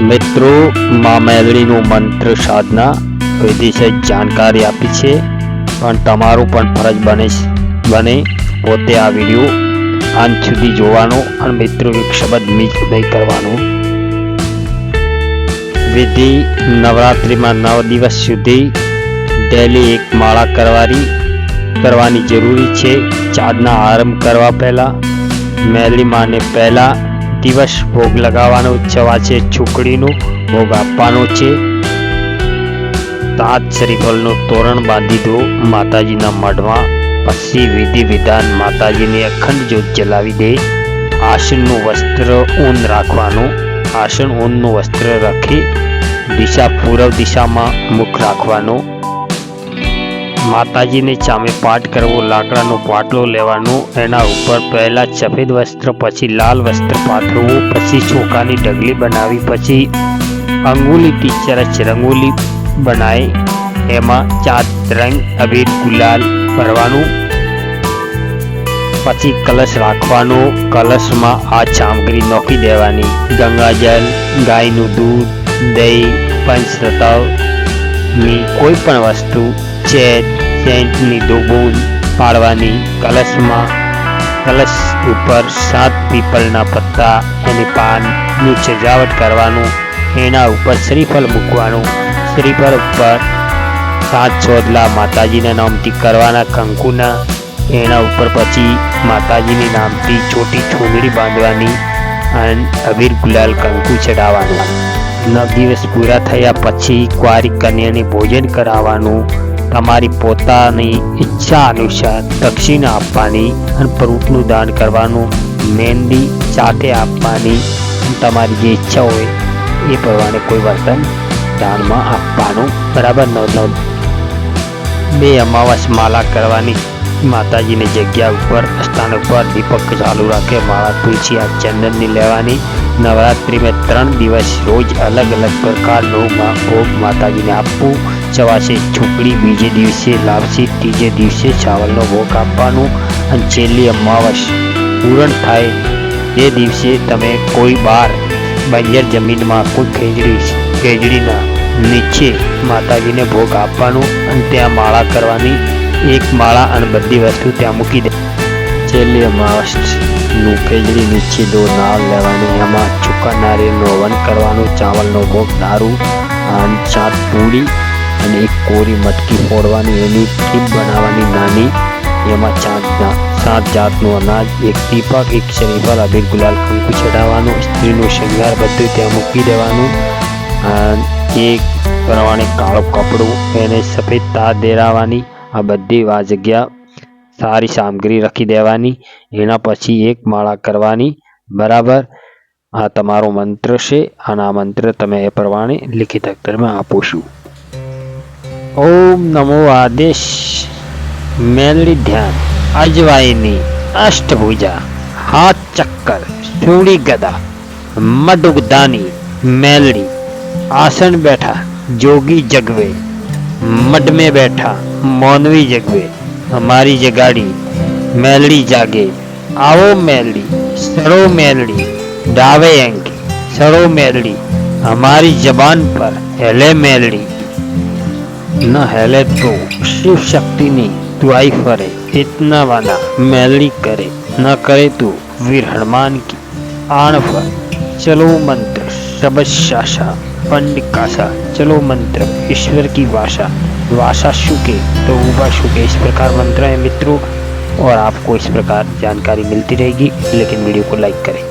મિત્રો માં મેલડીનું મંત્ર સાધના વિશે જાણકારી આપી છે, પણ તમારું પણ ફરજ બને પોતે આ વિડીયો અંત સુધી જોવાનો અને મિત્રો એક શબ્દ મિસ નહીં કરવાનો. વિધિ: નવરાત્રિમાં 9 દિવસ સુધી ડેલી એક માળા કરવાની જરૂરી છે. સાધના આરંભ કરવા પહેલા મેલડી માને પહેલા દિવસ ભોગ લગાવવાનો છે. છુકડીનો ભોગ આપવાનો છે. 7 શ્રીફળનું તોરણ બાંધી દો માતાજીના મઢમાં. પછી વિધિ વિધાન માતાજીને અખંડ જ્યોત જલાવી દે. આસનનું વસ્ત્ર ઊન રાખવાનું. આસન ઊનનું વસ્ત્ર રાખી દિશા પૂર્વ દિશામાં મુખ રાખવાનું. માતાજીને સામે પાઠ કરવો. લાકડાનો પાટલો લેવાનો, એના ઉપર પહેલા સફેદ વસ્ત્ર પછી લાલ વસ્ત્ર પાથરવું. પછી ચોખાની ઢગલી બનાવી પછી અંગુલીથી ચરસ રંગોલી બનાવી એમાં 4 રંગ અબીર ગુલાલ ભરવાનું. પછી કલશ રાખવાનો. કલશમાં આ સામગ્રી નાખી દેવાની: ગંગાજળ, ગાયનું દૂધ, દહીં, પંચરત્નની કોઈ પણ વસ્તુ, સેન્ટની 2 બૂંદ પાડવાની. કલશ ઉપર 7 પીપળના પત્તા એની પાનનું સજાવટ કરવાનું. એના ઉપર શ્રીફળ મૂકવાનું. શ્રીફળ ઉપર 7 ચોદલા માતાજીના નામથી કરવાના કંકુના. એના ઉપર પછી માતાજીની નામથી છોટી છોંદડી બાંધવાની અને અબીર ગુલાલ કંકુ ચડાવવાનું. 9 દિવસ પૂરા થયા પછી કુંવારી કન્યાને ભોજન કરાવવાનું. તમારી પોતાની ઈચ્છા અનુસાર દક્ષિણા આપવાની અને ફ્રૂટનું દાન કરવાનું. મહેંદી સાથે આપવાની. તમારી જે ઈચ્છા હોય એ પ્રમાણે કોઈ વર્તન દાનમાં આપવાનું. બરાબર. 2 અમાવાસ માળા કરવાની. માતાજીની જગ્યા ઉપર સ્થાન ઉપર દીપક ચાલુ રાખે. માળા તુલસી આ ચંદનની લેવાની. નવરાત્રિમાં 3 દિવસ રોજ અલગ અલગ પ્રકારનો ભોગ માતાજીને આપવું. સવારે છુકડી, બીજે દિવસે લાપસી, ત્રીજે દિવસે ચાવલનો ભોગ આપવાનો. અને છેલ્લી અમાવસ પૂરણ થાય એ દિવસે તમે કોઈ બાર બંજર જમીનમાં કોઈ ખેજડીના નીચે માતાજીને ભોગ આપવાનો અને ત્યાં માળા કરવાની. 1 માળા અને બધી વસ્તુ ત્યાં મૂકી દે. છેલ્લી અમાવસનું ખેજડી નીચે 2 નાળ લેવાની. એમાં ચૂકા નારિયેળનો હવન કરવાનું. ચાવલનો ભોગ, દારૂ અને 7 પૂરી અને 1 કોરી મટકી ફોડવાની. એની ખીર બનાવવાની નાની. એમાં 7 જાતનું અનાજ, 1 દીપક, 1 શ્રીફળ, અબીર ગુલાલ કંકુ ચડાવવાનું. સ્ત્રીનું શૃંગાર બધું ત્યાં મૂકી દેવાનું. અને એક પ્રમાણે કાળું કપડું એને સફેદ તાર દેરાવાની. આ બધી આ જગ્યા સારી સામગ્રી રાખી દેવાની. એના પછી 1 માળા કરવાની. બરાબર. આ તમારો મંત્ર છે અને આ મંત્ર તમે એ પ્રમાણે લિખિત અક્ષરમાં આપો છો. ઓમ નમો આદેશ. મેલડી ધ્યાન. અજવાયની અષ્ટભુજા, હાથ ચક્કર, ચૂડી ગદા, મડુગદાની મેલડી. આસન બેઠા જોગી જગવે, મડ में बैठा मौनवी जगवे. हमारी जगाड़ी मेलड़ी जागे. आओ मेलड़ी, सड़ो मेलड़ी, डावे अंक सड़ो मेलड़ी. हमारी जबान पर हिले मेलड़ी. न हिले तो शिव शक्ति नहीं तू आई फरे. इतना वाला मेलड़ी करे, न करे तो वीर हनुमान की आण पर. चलो मंत्र शब्द शाशा पंडित कासा. चलो मंत्र ईश्वर की भाषा. भाषा शुके तो उबा शुके. इस प्रकार मंत्र है मित्रों, और आपको इस प्रकार जानकारी मिलती रहेगी. लेकिन वीडियो को लाइक करें.